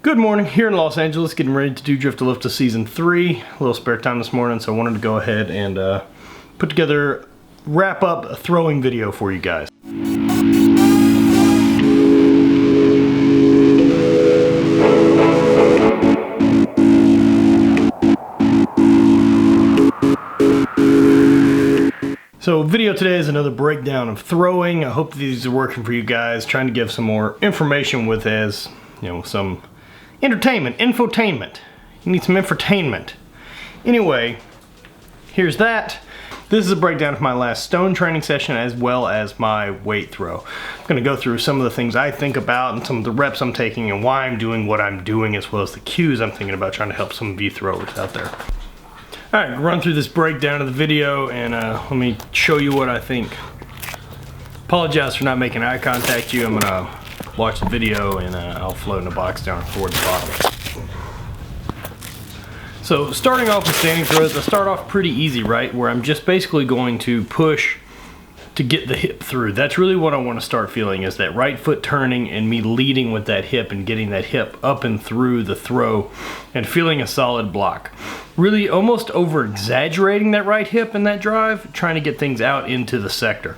Good morning, here in Los Angeles, getting ready to do Drift to Lift to Season 3. A little spare time this morning, so I wanted to go ahead and put together, wrap up a throwing video for you guys. So video today is another breakdown of throwing. I hope these are working for you guys, trying to give some more information with as, some entertainment, infotainment. You need some infotainment. Anyway, here's that. This is a breakdown of my last stone training session as well as my weight throw. I'm gonna go through some of the things I think about and some of the reps I'm taking and why I'm doing what I'm doing, as well as the cues I'm thinking about trying to help some of you throwers out there. All right, run through this breakdown of the video and let me show you what I think. Apologize for not making eye contact with you. I'm gonna watch the video and I'll float in a box down towards the bottom. So starting off with standing throws, I start off pretty easy, right? Where I'm just basically going to push to get the hip through. That's really what I want to start feeling, is that right foot turning and me leading with that hip and getting that hip up and through the throw and feeling a solid block. Really almost over exaggerating that right hip and that drive, trying to get things out into the sector.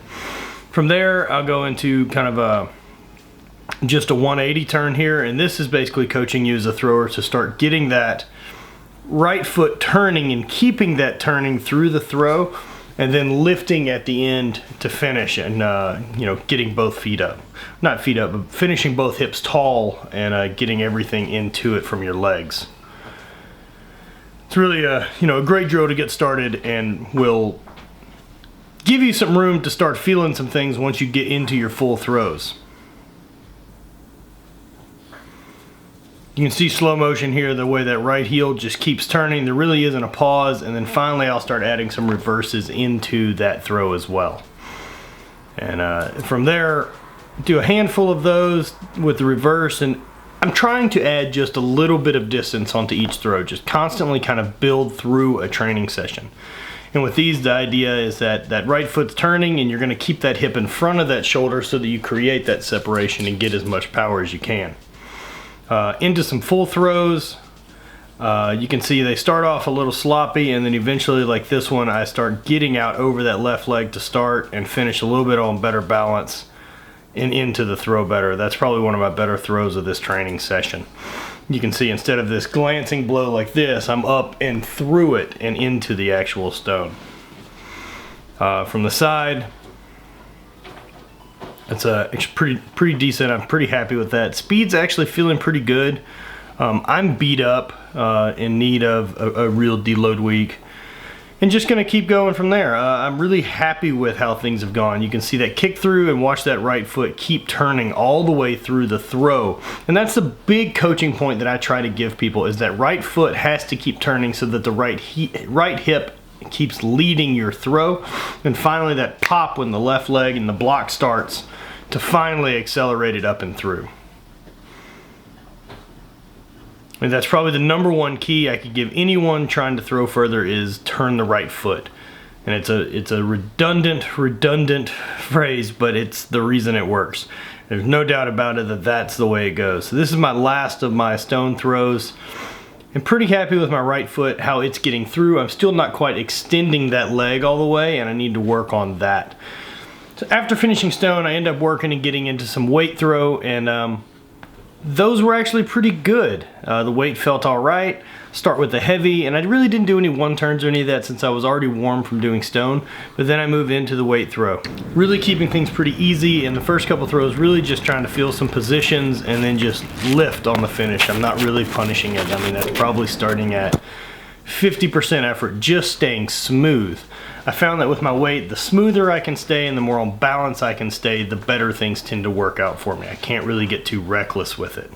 From there, I'll go into kind of just a 180 turn here, and this is basically coaching you as a thrower to start getting that right foot turning and keeping that turning through the throw, and then lifting at the end to finish and getting both feet up. Not feet up, but finishing both hips tall and getting everything into it from your legs. It's really a great drill to get started and will give you some room to start feeling some things once you get into your full throws. You can see slow motion here, the way that right heel just keeps turning. There really isn't a pause, and then finally I'll start adding some reverses into that throw as well. And from there, do a handful of those with the reverse, and I'm trying to add just a little bit of distance onto each throw, just constantly kind of build through a training session. And with these, the idea is that that right foot's turning and you're gonna keep that hip in front of that shoulder so that you create that separation and get as much power as you can. Into some full throws. You can see they start off a little sloppy, and then eventually, like this one, I start getting out over that left leg to start and finish a little bit on better balance and into the throw better. That's probably one of my better throws of this training session. You can see instead of this glancing blow like this, I'm up and through it and into the actual stone. From the side, it's pretty decent. I'm pretty happy with that. Speed's actually feeling pretty good. I'm beat up, in need of a real deload week, and just gonna keep going from there. I'm really happy with how things have gone. You can see that kick through and watch that right foot keep turning all the way through the throw. And that's the big coaching point that I try to give people, is that right foot has to keep turning so that the right hip keeps leading your throw. And finally that pop when the left leg and the block starts to finally accelerate it up and through. And that's probably the number one key I could give anyone trying to throw further, is turn the right foot. And it's a redundant phrase, but it's the reason it works. There's no doubt about it that that's the way it goes. So this is my last of my stone throws. I'm pretty happy with my right foot, how it's getting through. I'm still not quite extending that leg all the way, and I need to work on that. So after finishing stone, I end up working and getting into some weight throw, and those were actually pretty good. The weight felt all right. Start with the heavy, and I really didn't do any one turns or any of that since I was already warm from doing stone, but then I moved into the weight throw. Really keeping things pretty easy, and the first couple throws really just trying to feel some positions and then just lift on the finish. I'm not really punishing it. I mean, that's probably starting at 50% effort, just staying smooth. I found that with my weight, the smoother I can stay and the more on balance I can stay, the better things tend to work out for me. I can't really get too reckless with it.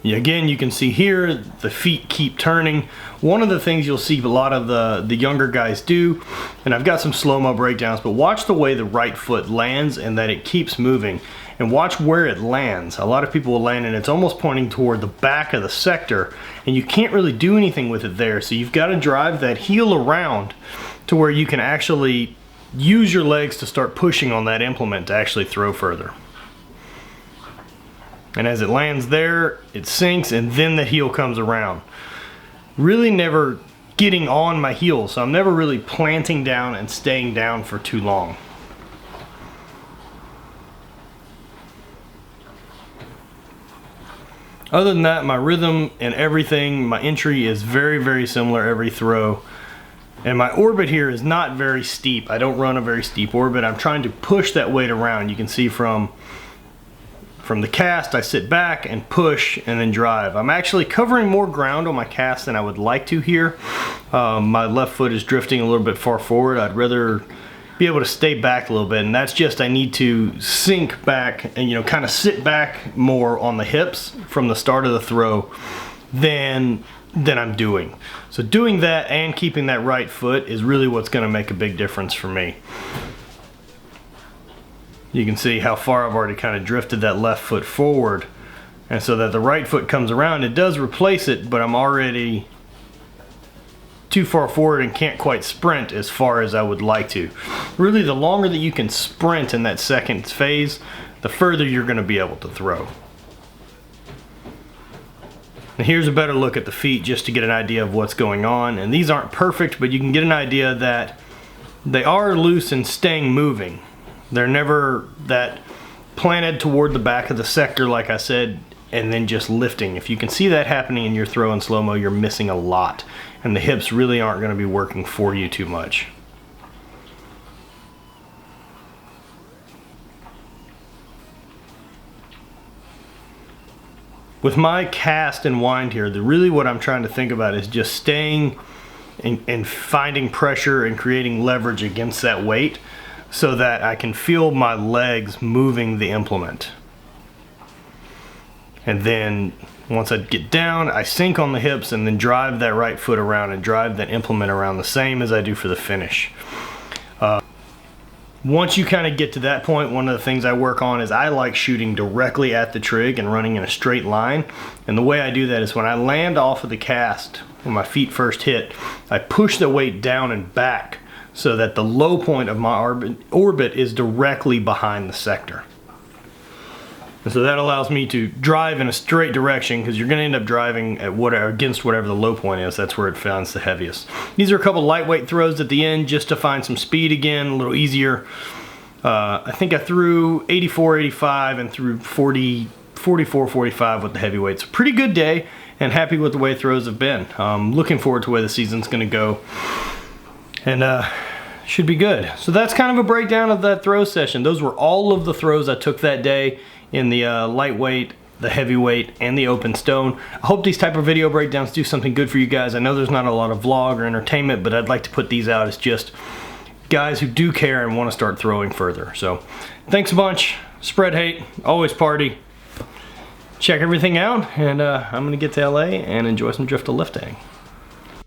Again, you can see here, the feet keep turning. One of the things you'll see a lot of the younger guys do, and I've got some slow-mo breakdowns, but watch the way the right foot lands and that it keeps moving. And watch where it lands. A lot of people will land and it's almost pointing toward the back of the sector, and you can't really do anything with it there. So you've got to drive that heel around to where you can actually use your legs to start pushing on that implement to actually throw further. And as it lands there, it sinks and then the heel comes around. Really never getting on my heel, so I'm never really planting down and staying down for too long. Other than that, my rhythm and everything, my entry is very, very similar every throw. And my orbit here is not very steep. I don't run a very steep orbit. I'm trying to push that weight around. You can see from the cast, I sit back and push and then drive. I'm actually covering more ground on my cast than I would like to here. My left foot is drifting a little bit far forward. I'd rather be able to stay back a little bit, and that's just I need to sink back and, you know, kind of sit back more on the hips from the start of the throw than I'm doing. So doing that and keeping that right foot is really what's going to make a big difference for me. You can see how far I've already kind of drifted that left foot forward, and so that the right foot comes around, it does replace it, but I'm already too far forward and can't quite sprint as far as I would like to. Really, the longer that you can sprint in that second phase, the further you're going to be able to throw. And here's a better look at the feet just to get an idea of what's going on. And these aren't perfect, but you can get an idea that they are loose and staying moving. They're never that planted toward the back of the sector, like I said, and then just lifting. If you can see that happening in your throw in slow-mo, you're missing a lot. And the hips really aren't going to be working for you too much. With my cast and wind here, really what I'm trying to think about is just staying and finding pressure and creating leverage against that weight so that I can feel my legs moving the implement. And then once I get down, I sink on the hips and then drive that right foot around and drive that implement around the same as I do for the finish. Once you kind of get to that point, one of the things I work on is I like shooting directly at the trig and running in a straight line. And the way I do that is when I land off of the cast, when my feet first hit, I push the weight down and back so that the low point of my orbit is directly behind the sector. And so that allows me to drive in a straight direction, because you're going to end up driving at against whatever the low point is. That's where it finds the heaviest. These are a couple lightweight throws at the end just to find some speed again, a little easier. I think I threw 84, 85 and threw 40, 44, 45 with the heavyweights. Pretty good day, and happy with the way throws have been. Looking forward to where the season's going to go. And should be good. So that's kind of a breakdown of that throw session. Those were all of the throws I took that day in the lightweight, the heavyweight, and the open stone. I hope these type of video breakdowns do something good for you guys. I know there's not a lot of vlog or entertainment, but I'd like to put these out as just guys who do care and want to start throwing further. So thanks a bunch. Spread hate, always party. Check everything out, and I'm gonna get to LA and enjoy some drift to lifting.